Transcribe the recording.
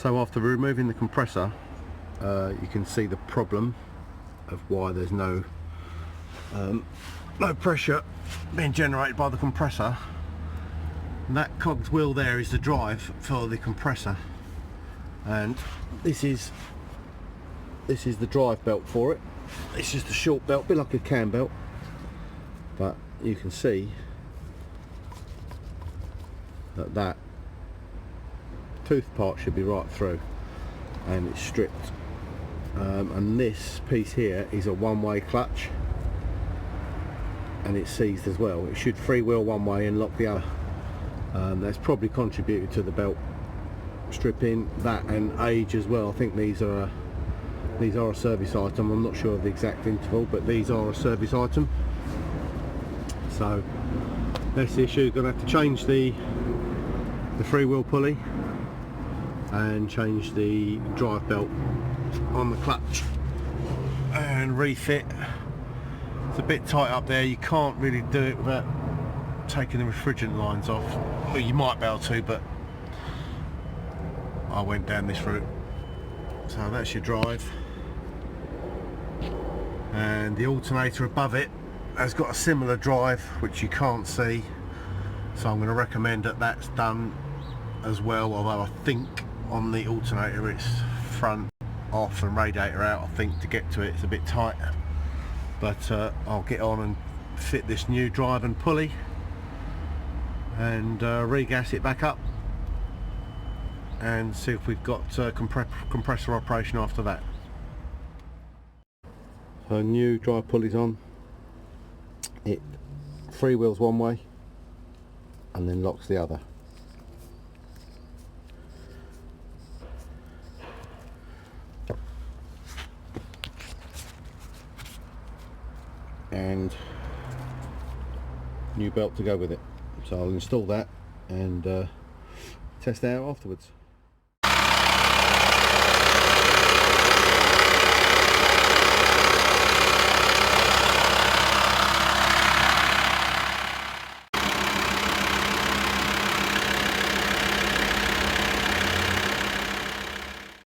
So after removing the compressor, you can see the problem of why there's no pressure being generated by the compressor. And that cogged wheel there is the drive for the compressor, and this is the drive belt for it. It's just a short belt, a bit like a cam belt, but you can see that tooth part should be right through, and it's stripped. And this piece here is a one-way clutch, and it's seized as well. It should freewheel one way and lock the other. That's probably contributed to the belt stripping, that and age as well. I think these are a service item. I'm not sure of the exact interval, but these are a service item. So that's the issue. Going to have to change the freewheel pulley and change the drive belt on the clutch and refit. It's a bit tight up there. You can't really do it without taking the refrigerant lines off. Well, you might be able to, but I went down this route. So that's your drive, and the alternator above it has got a similar drive which you can't see, so I'm going to recommend that that's done as well, although I think on the alternator it's front off and radiator out. I think to get to it it's a bit tight, but I'll get on and fit this new drive and pulley and regas it back up and see if we've got compressor operation after that. So new drive pulley's on. It freewheels one way and then locks the other. And new belt to go with it. So I'll install that and test it out afterwards.